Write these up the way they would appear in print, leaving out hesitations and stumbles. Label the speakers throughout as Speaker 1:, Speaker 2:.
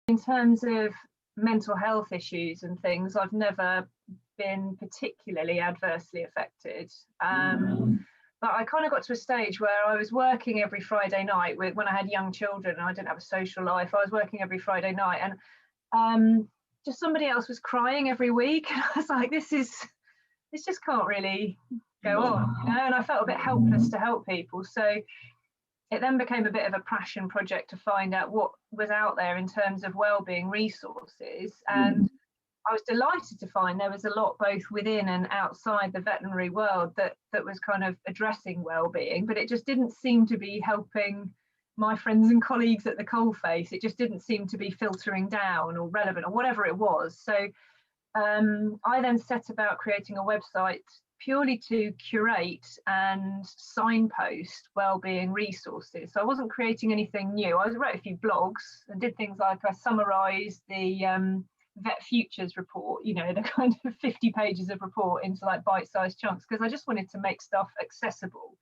Speaker 1: In terms of mental health issues and things, I've never been particularly adversely affected. But I kind of got to a stage where I was working every Friday night when I had young children and I didn't have a social life. I was working every Friday night, and just somebody else was crying every week. And I was like, this just can't really go on, you know? And I felt a bit helpless to help people. So it then became a bit of a passion project to find out what was out there in terms of wellbeing resources. And I was delighted to find there was a lot both within and outside the veterinary world that was kind of addressing well-being, but it just didn't seem to be helping my friends and colleagues at the coalface. It just didn't seem to be filtering down or relevant or whatever it was. So I then set about creating a website purely to curate and signpost wellbeing resources. So I wasn't creating anything new. I wrote a few blogs and did things like I summarised the Vet Futures report, you know, the kind of 50 pages of report into like bite-sized chunks, because I just wanted to make stuff accessible.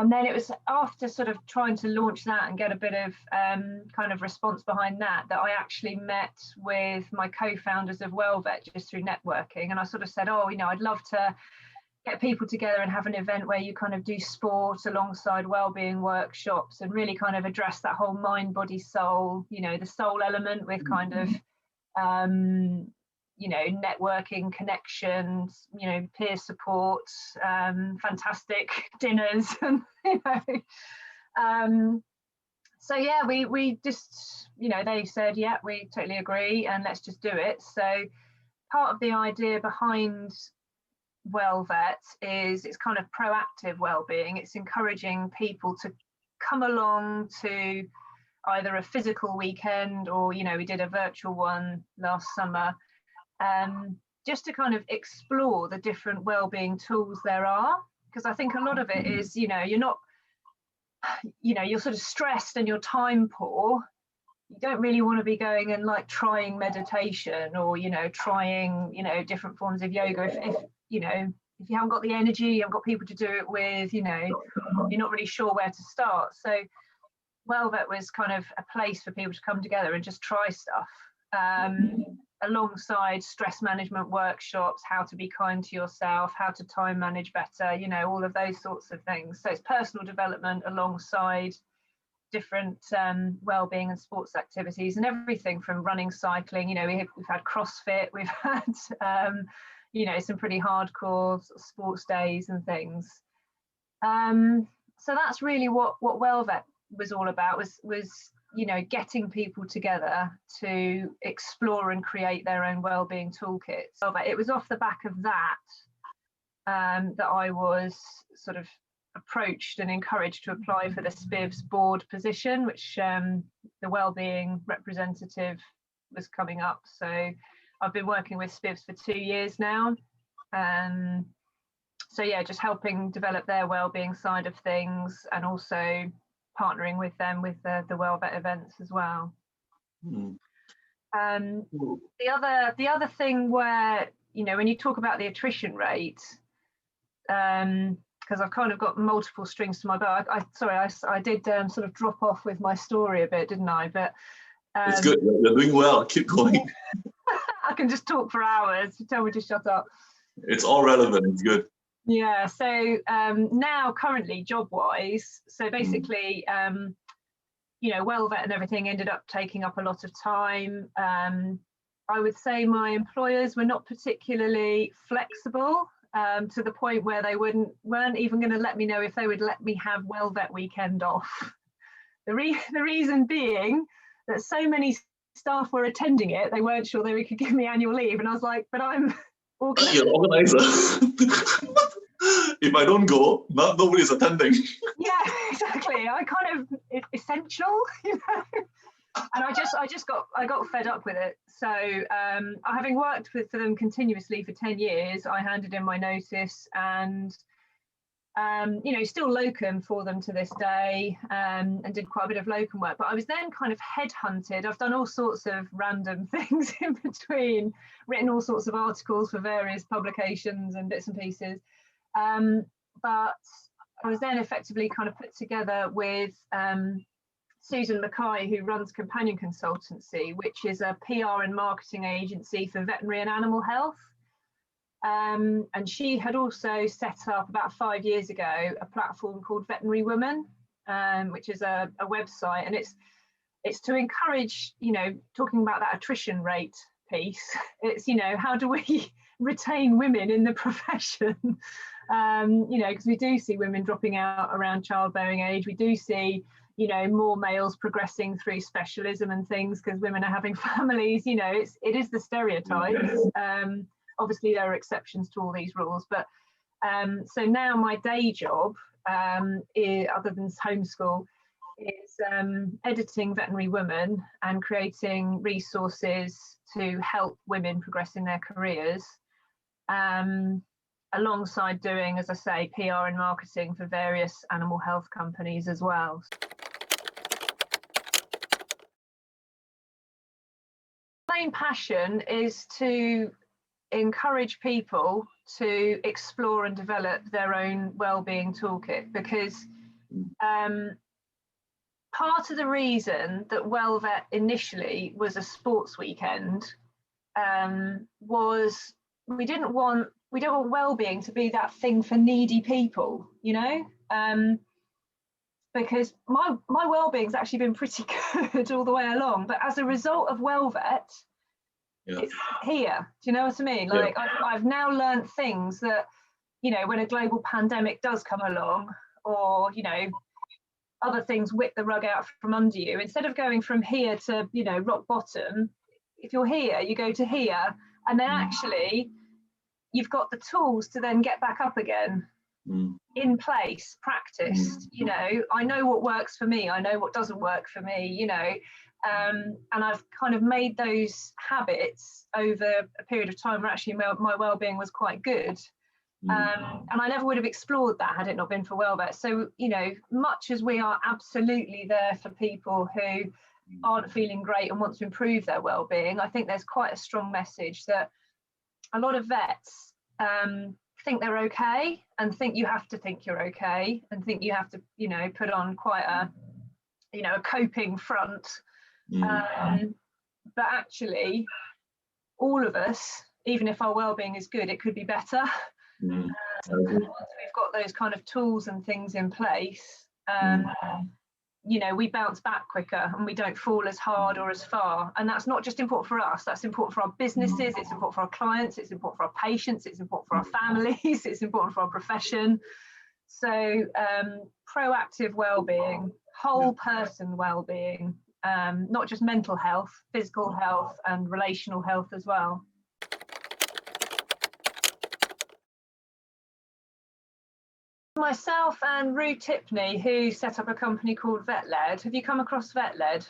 Speaker 1: And then it was after sort of trying to launch that and get a bit of kind of response behind that I actually met with my co-founders of WellVet just through networking. And I sort of said, oh, you know, I'd love to get people together and have an event where you kind of do sport alongside wellbeing workshops and really kind of address that whole mind, body, soul, you know, the soul element with kind of, you know, networking, connections, you know, peer support, fantastic dinners, and, you know. So yeah, we just, you know, they said, yeah, we totally agree and let's just do it. So part of the idea behind WellVet is it's kind of proactive well-being. It's encouraging people to come along to either a physical weekend or, you know, we did a virtual one last summer, just to kind of explore the different well-being tools there are. Because I think a lot of it is, you know, you're not, you know, you're sort of stressed and you're time poor. You don't really want to be going and like trying meditation or, you know, trying, you know, different forms of yoga if you know, if you haven't got the energy, you haven't got people to do it with, you know, you're not really sure where to start. So WellVet was kind of a place for people to come together and just try stuff, alongside stress management workshops, how to be kind to yourself, how to time manage better, you know, all of those sorts of things. So it's personal development alongside different well-being and sports activities, and everything from running, cycling, you know, we've had CrossFit, we've had you know, some pretty hardcore sort of sports days and things. So that's really what WellVet was all about, was, you know, getting people together to explore and create their own wellbeing toolkits. So it was off the back of that that I was sort of approached and encouraged to apply for the SPIVS board position, which the wellbeing representative was coming up. So I've been working with SPIVS for 2 years now. So yeah, just helping develop their wellbeing side of things and also partnering with them with the WellVet events as well. The other thing where, you know, when you talk about the attrition rate, because I've kind of got multiple strings to my bow. I did sort of drop off with my story a bit, didn't I? But
Speaker 2: it's good. You're doing well. Keep going.
Speaker 1: I can just talk for hours. Tell me to shut up.
Speaker 2: It's all relevant. It's good.
Speaker 1: Yeah. So now, currently, job-wise, so basically, you know, WellVet and everything ended up taking up a lot of time. I would say my employers were not particularly flexible, to the point where they weren't even going to let me know if they would let me have WellVet weekend off. The reason being that so many staff were attending it, they weren't sure they could give me annual leave, and I was like, but I'm organizer.
Speaker 2: You're organizer. If I don't go, nobody's attending.
Speaker 1: Yeah, exactly. I kind of essential, you know. And I got fed up with it. So having worked for them continuously for 10 years, I handed in my notice and you know, still locum for them to this day, and did quite a bit of locum work. But I was then kind of headhunted. I've done all sorts of random things in between, written all sorts of articles for various publications and bits and pieces. But I was then effectively kind of put together with Susan Mackay, who runs Companion Consultancy, which is a PR and marketing agency for veterinary and animal health. And she had also set up about 5 years ago a platform called Veterinary Woman, which is a website, and it's to encourage, you know, talking about that attrition rate piece. It's, you know, how do we retain women in the profession? You know, because we do see women dropping out around childbearing age. We do see, you know, more males progressing through specialism and things because women are having families. You know, it is the stereotypes. Obviously, there are exceptions to all these rules, but so now my day job, other than homeschool, is editing Veterinary Woman and creating resources to help women progress in their careers, alongside doing, as I say, PR and marketing for various animal health companies as well. My main passion is to encourage people to explore and develop their own wellbeing toolkit, because part of the reason that WellVet initially was a sports weekend was we don't want wellbeing to be that thing for needy people, you know, because my wellbeing's actually been pretty good all the way along, but as a result of WellVet, it's here. Do you know what I mean? Like I've now learned things that, you know, when a global pandemic does come along, or, you know, other things whip the rug out from under you, instead of going from here to, you know, rock bottom, if you're here, you go to here, and then actually you've got the tools to then get back up again, in place, practiced. You know, I know what works for me, I know what doesn't work for me, you know, and I've kind of made those habits over a period of time where actually my well-being was quite good. And I never would have explored that had it not been for WellVet. So, you know, much as we are absolutely there for people who aren't feeling great and want to improve their well-being, I think there's quite a strong message that a lot of vets think they're okay, and think you have to think you're okay, and think you have to, you know, put on quite a, you know, a coping front. But actually, all of us, even if our well-being is good, it could be better. Once we've got those kind of tools and things in place, you know, we bounce back quicker and we don't fall as hard or as far. And that's not just important for us, that's important for our businesses, it's important for our clients, it's important for our patients, it's important for our families, it's important for our profession. So proactive well-being, whole person well-being, not just mental health, physical health and relational health as well. Myself and Rue Tipney, who set up a company called VetLed. Have you come across VetLed?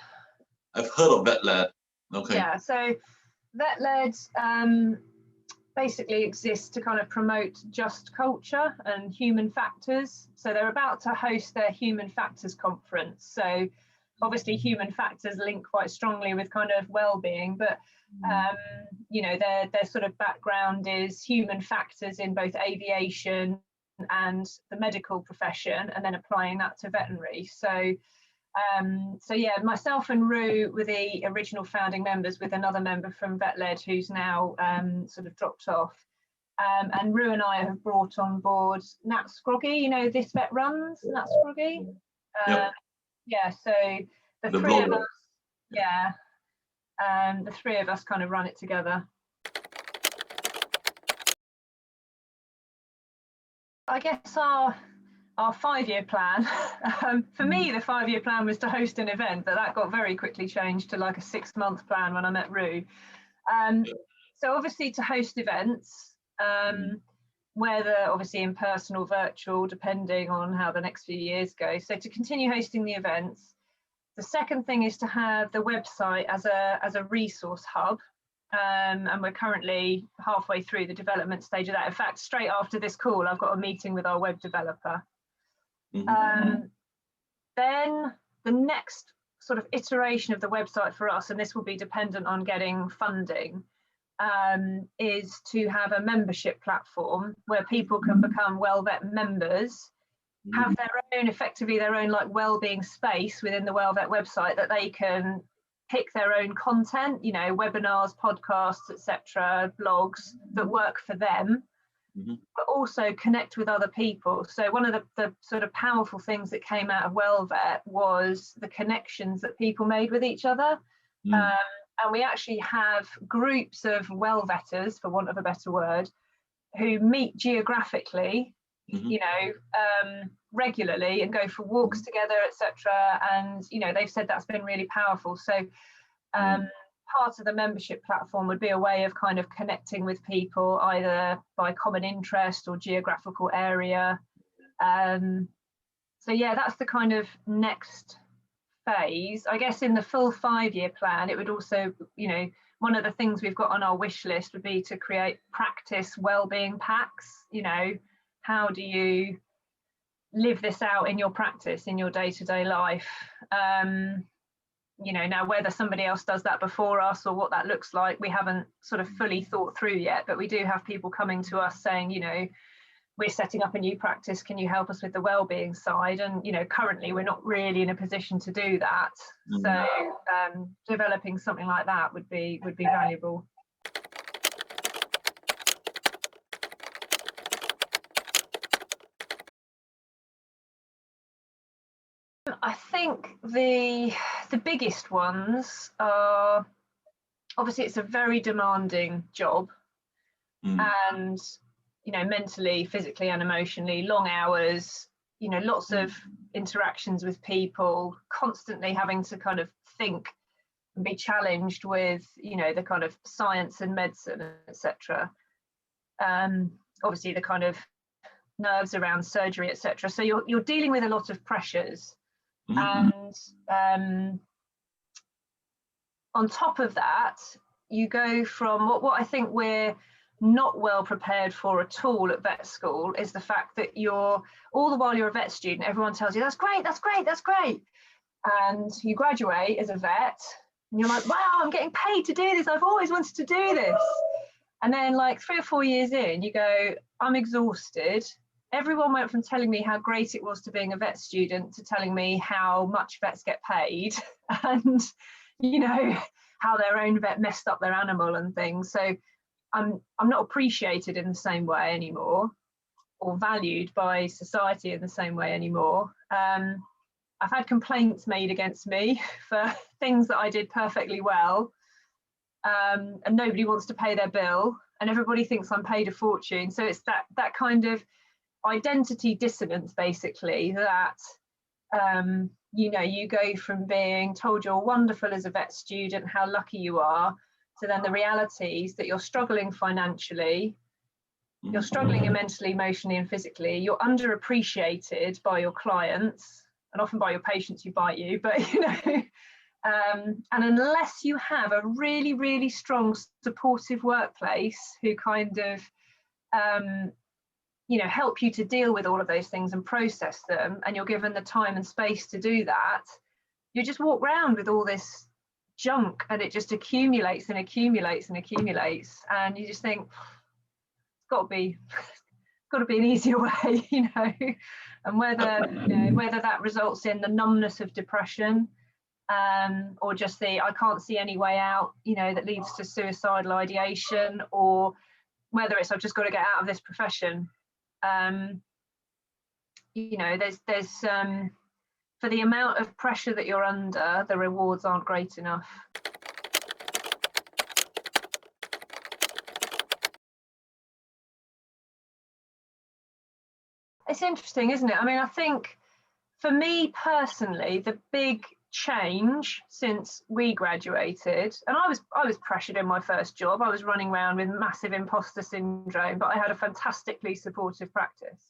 Speaker 2: I've heard of VetLed. Okay.
Speaker 1: Yeah, so VetLed basically exists to kind of promote just culture and human factors. So they're about to host their human factors conference. So obviously human factors link quite strongly with kind of well-being, but you know, their sort of background is human factors in both aviation and the medical profession, and then applying that to veterinary. So so yeah, myself and Rue were the original founding members, with another member from VetLed who's now sort of dropped off. And Rue and I have brought on board Nat Scroggy, you know, This Vet Runs, Nat Scroggy. Yeah, so the three of us, the three of us kind of run it together. I guess our 5-year plan, for me, the 5-year plan was to host an event, but that got very quickly changed to like a 6-month plan when I met Rue. So obviously to host events, whether obviously in person or virtual, depending on how the next few years go. So to continue hosting the events. The second thing is to have the website as a resource hub. And we're currently halfway through the development stage of that. In fact, straight after this call, I've got a meeting with our web developer. Then the next sort of iteration of the website for us, and this will be dependent on getting funding, is to have a membership platform where people can become WellVet members have their own, effectively their own like wellbeing space within the WellVet website, that they can pick their own content, you know, webinars, podcasts, etc., blogs that work for them, but also connect with other people. So one of the sort of powerful things that came out of WellVet was the connections that people made with each other. And we actually have groups of WellVetters, for want of a better word, who meet geographically, you know, regularly, and go for walks together, etc. And you know, they've said that's been really powerful. So part of the membership platform would be a way of kind of connecting with people, either by common interest or geographical area. So yeah, that's the kind of next phase. I guess in the full 5-year plan, it would also, you know, one of the things we've got on our wish list would be to create practice wellbeing packs. You know, how do you live this out in your practice, in your day-to-day life? You know, now whether somebody else does that before us or what that looks like, we haven't sort of fully thought through yet, but we do have people coming to us saying, you know, we're setting up a new practice, can you help us with the wellbeing side? And you know, currently we're not really in a position to do that. So developing something like that would be valuable. I think the biggest ones are, obviously it's a very demanding job, and you know, mentally, physically and emotionally, long hours, you know, lots of interactions with people, constantly having to kind of think and be challenged with, you know, the kind of science and medicine, etc. Obviously the kind of nerves around surgery, etc. So you're dealing with a lot of pressures. And on top of that, you go from what I think we're not well prepared for at all at vet school is the fact that all the while you're a vet student, everyone tells you that's great, that's great, that's great. And you graduate as a vet and you're like, wow, I'm getting paid to do this. I've always wanted to do this. And then like 3 or 4 years in, you go, I'm exhausted. Everyone went from telling me how great it was to being a vet student to telling me how much vets get paid and, you know, how their own vet messed up their animal and things. So I'm not appreciated in the same way anymore, or valued by society in the same way anymore. I've had complaints made against me for things that I did perfectly well, and nobody wants to pay their bill, and everybody thinks I'm paid a fortune. So it's that kind of identity dissonance, basically, that you know, you go from being told you're wonderful as a vet student, how lucky you are, to then the realities that you're struggling financially, you're struggling mentally, emotionally and physically, you're underappreciated by your clients and often by your patients who bite you, but you know, and unless you have a really, really strong supportive workplace who kind of you know, help you to deal with all of those things and process them, and you're given the time and space to do that, you just walk around with all this junk and it just accumulates and accumulates and accumulates, and you just think it's got to be an easier way, you know. And whether that results in the numbness of depression, or just the I can't see any way out, you know, that leads to suicidal ideation, or whether it's I've just got to get out of this profession. You know, there's for the amount of pressure that you're under, the rewards aren't great enough. It's interesting, isn't it? I mean, I think for me personally, the big change since we graduated, and I was pressured in my first job. I was running around with massive imposter syndrome, but I had a fantastically supportive practice.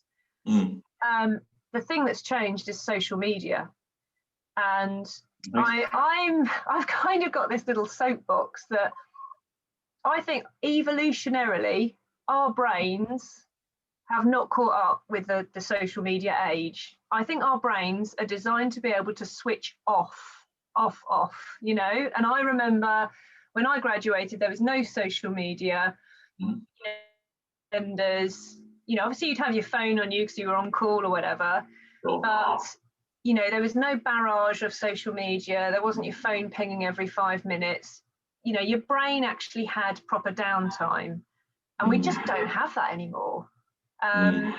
Speaker 1: The thing that's changed is social media, and I've kind of got this little soapbox that I think evolutionarily our brains have not caught up with the social media age. I think our brains are designed to be able to switch off, you know. And I remember when I graduated, there was no social media. And there's, you know, obviously you'd have your phone on you because you were on call or whatever,
Speaker 2: Sure.
Speaker 1: but you know, there was no barrage of social media. There wasn't your phone pinging every 5 minutes. You know, your brain actually had proper downtime, and we just don't have that anymore. And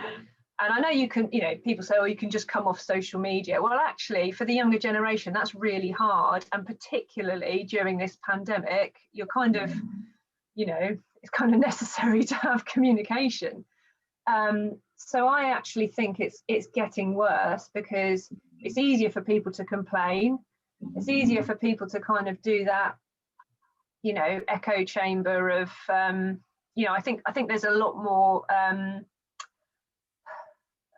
Speaker 1: I know you can, you know, people say, oh, you can just come off social media. Well, actually, for the younger generation, that's really hard. And particularly during this pandemic, you're kind of, you know, it's kind of necessary to have communication. So I actually think it's getting worse because it's easier for people to complain. It's easier for people to kind of do that, you know, echo chamber of, you know, I think there's a lot more,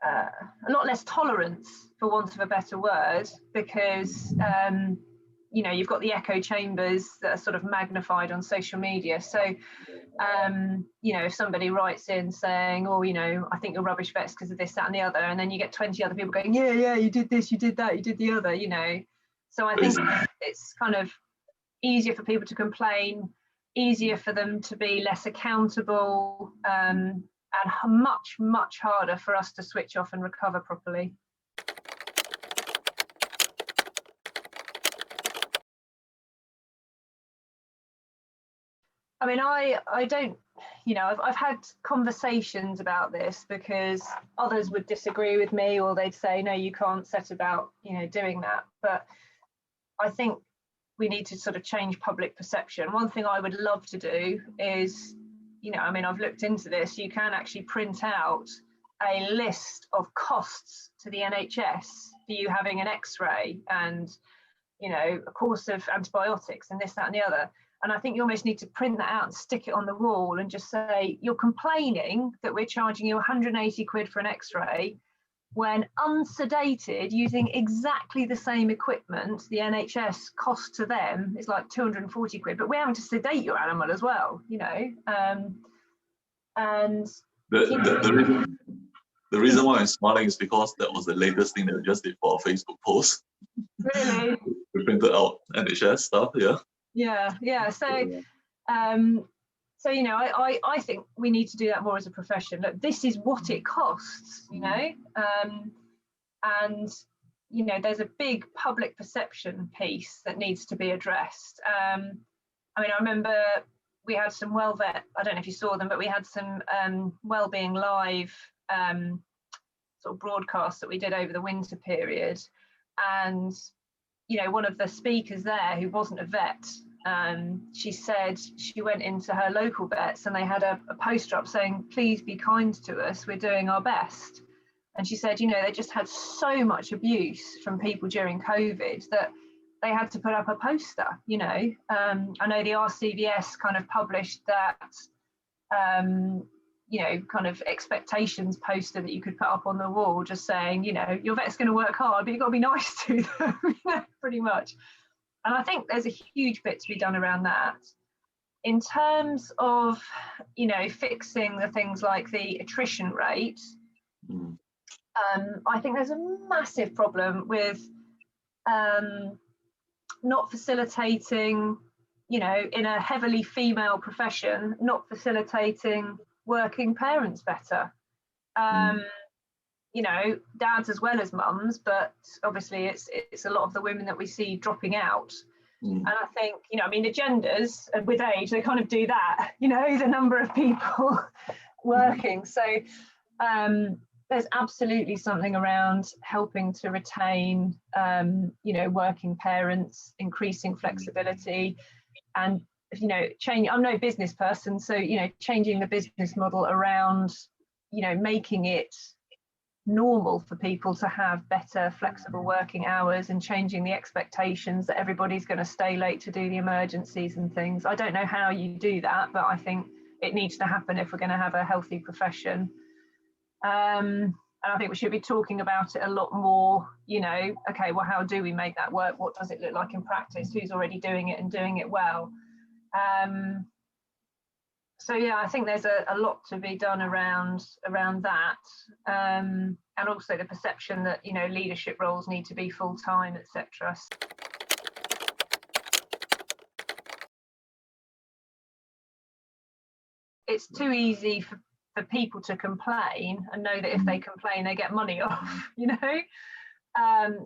Speaker 1: a lot less tolerance, for want of a better word, because you know, you've got the echo chambers that are sort of magnified on social media. So you know, if somebody writes in saying, oh, you know, I think you're rubbish vets because of this, that and the other, and then you get 20 other people going, yeah, you did this, you did that, you did the other, you know. So I think it's kind of easier for people to complain, easier for them to be less accountable, and much harder for us to switch off and recover properly. I mean, I don't, you know, I've had conversations about this because others would disagree with me, or they'd say, no, you can't set about, you know, doing that. But I think we need to sort of change public perception. One thing I would love to do is, you know, I mean, I've looked into this, you can actually print out a list of costs to the NHS for you having an X-ray and, you know, a course of antibiotics and this, that and the other. And I think you almost need to print that out and stick it on the wall and just say, you're complaining that we're charging you 180 quid for an X-ray, when unsedated, using exactly the same equipment, the NHS cost to them is like 240 quid, but we're having to sedate your animal as well, you know. And
Speaker 2: the reason why I'm smiling is because that was the latest thing that I just did for a Facebook post.
Speaker 1: Really?
Speaker 2: We printed out NHS stuff, yeah.
Speaker 1: Yeah. So you know, I think we need to do that more as a profession. Look, this is what it costs, you know, and you know, there's a big public perception piece that needs to be addressed. I mean, I remember we had some WellVet, I don't know if you saw them, but we had some Wellbeing Live sort of broadcasts that we did over the winter period, and you know, one of the speakers there who wasn't a vet, she said she went into her local vets and they had a poster up saying, please be kind to us, we're doing our best. And she said, you know, they just had so much abuse from people during COVID that they had to put up a poster, you know. I know the RCVS kind of published that, you know, kind of expectations poster that you could put up on the wall, just saying, you know, your vet's going to work hard, but you've got to be nice to them, you know, pretty much. And I think there's a huge bit to be done around that. In terms of, you know, fixing the things like the attrition rate, I think there's a massive problem with not facilitating, you know, in a heavily female profession, not facilitating working parents better. You know, dads as well as mums, but obviously it's a lot of the women that we see dropping out. And I think, you know, I mean, the genders with age, they kind of do that, you know, the number of people working. So there's absolutely something around helping to retain, you know, working parents, increasing flexibility, and, you know, change. I'm no business person, so, you know, changing the business model around, you know, making it normal for people to have better flexible working hours and changing the expectations that everybody's going to stay late to do the emergencies and things. I don't know how you do that, but I think it needs to happen if we're going to have a healthy profession. And I think we should be talking about it a lot more, you know, okay, well, how do we make that work? What does it look like in practice? Who's already doing it and doing it well? So yeah, I think there's a lot to be done around that, and also the perception that, you know, leadership roles need to be full-time, etc. It's too easy for for people to complain and know that if they complain, they get money off,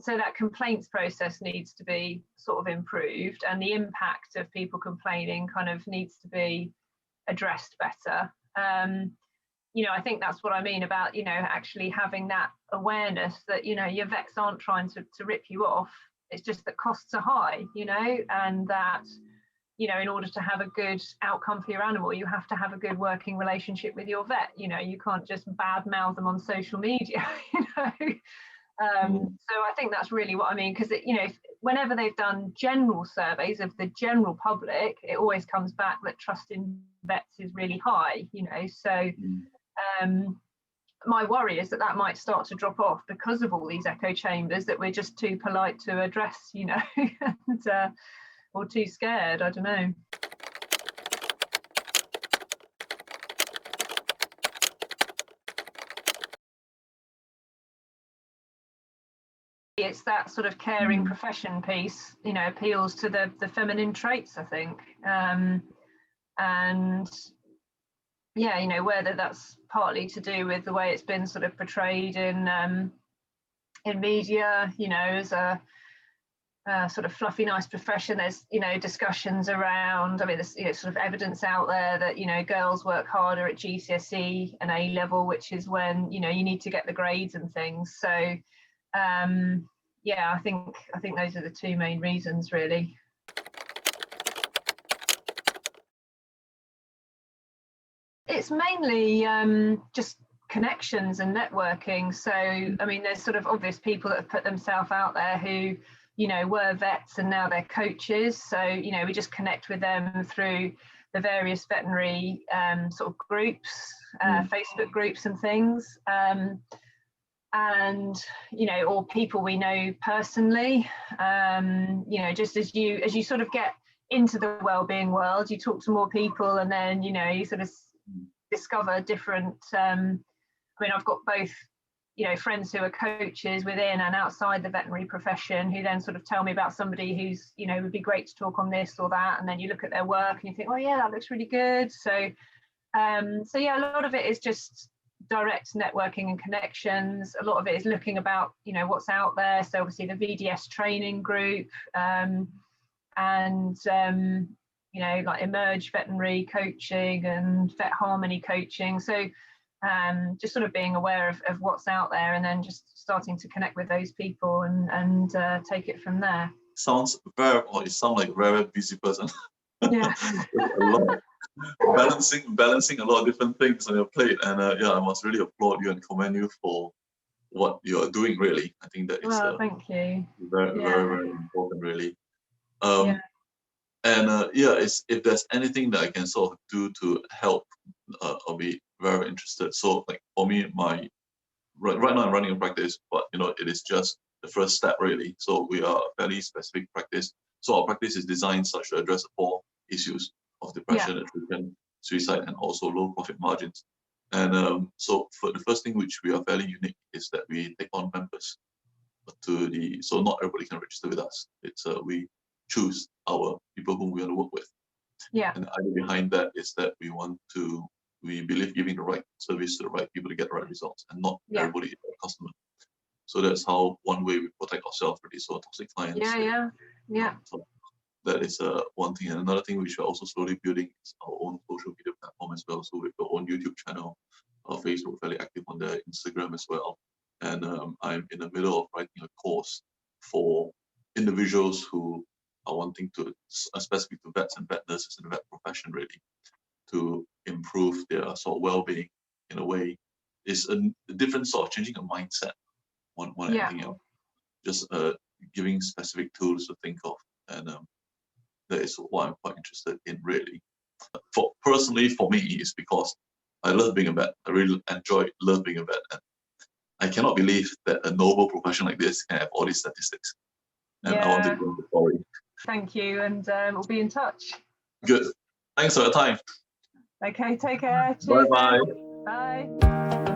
Speaker 1: So that complaints process needs to be sort of improved, and the impact of people complaining kind of needs to be addressed better. I think that's what I mean about, actually having that awareness that, your vets aren't trying to rip you off. It's just that costs are high, and that, in order to have a good outcome for your animal, you have to have a good working relationship with your vet. You can't just badmouth them on social media, So I think that's really what I mean, because whenever they've done general surveys of the general public, it always comes back that trust in vets is really high, so my worry is that might start to drop off because of all these echo chambers that we're just too polite to address, and, or too scared, I don't know. It's that sort of caring profession piece, appeals to the feminine traits, I think. And yeah, whether that's partly to do with the way it's been sort of portrayed in media, as a sort of fluffy, nice profession. There's, discussions around, there's, sort of evidence out there that, girls work harder at GCSE and A level, which is when, you need to get the grades and things. So, yeah, I think those are the two main reasons, really. It's mainly just connections and networking. So, there's sort of obvious people that have put themselves out there who, were vets and now they're coaches. So, we just connect with them through the various veterinary sort of groups, Facebook groups and things. And or people we know personally, just as you sort of get into the well-being world, you talk to more people, and then you sort of discover different I've got both friends who are coaches within and outside the veterinary profession who then sort of tell me about somebody who's would be great to talk on this or that, and then you look at their work and you think, oh yeah, that looks really good. So yeah, a lot of it is just direct networking and connections. A lot of it is looking about what's out there. So obviously the VDS training group, and like Emerge veterinary coaching and Vet Harmony coaching. So just sort of being aware of what's out there, and then just starting to connect with those people and take it from there.
Speaker 2: You sound like a very busy person.
Speaker 1: Yeah.
Speaker 2: balancing a lot of different things on your plate, and I must really applaud you and commend you for what you're doing. Really, I think that is
Speaker 1: thank you.
Speaker 2: Very, very important, really. And if there's anything that I can sort of do to help, I'll be very interested. So, like for me, right now I'm running a practice, but it is just the first step, really. So we are a fairly specific practice. So our practice is designed such to address the 4 issues of depression, attrition, suicide, and also low profit margins. And so for the first thing, which we are fairly unique, is that we take on members so not everybody can register with us. It's we choose our people whom we want to work with.
Speaker 1: Yeah.
Speaker 2: And the idea behind that is that we believe giving the right service to the right people to get the right results, and not everybody is a customer. So that's how one way we protect ourselves, really. So toxic clients.
Speaker 1: Yeah.
Speaker 2: So that is one thing. And another thing which we're also slowly building is our own social media platform as well. So we've got our own YouTube channel, our Facebook, fairly active on there, Instagram as well. And I'm in the middle of writing a course for individuals who are wanting to, specific to vets and vet nurses and the vet profession, really, to improve their sort of well-being in a way. It's a different sort of changing a mindset more than anything else. Just giving specific tools to think of, and that is what I'm quite interested in, really. Personally, for me, is because I love being a vet. I really love being a vet, and I cannot believe that a noble profession like this can have all these statistics. And I want to go the story.
Speaker 1: Thank you, and we'll be in touch.
Speaker 2: Good. Thanks for your time.
Speaker 1: Okay, take care. Cheers.
Speaker 2: Bye-bye.
Speaker 1: Bye.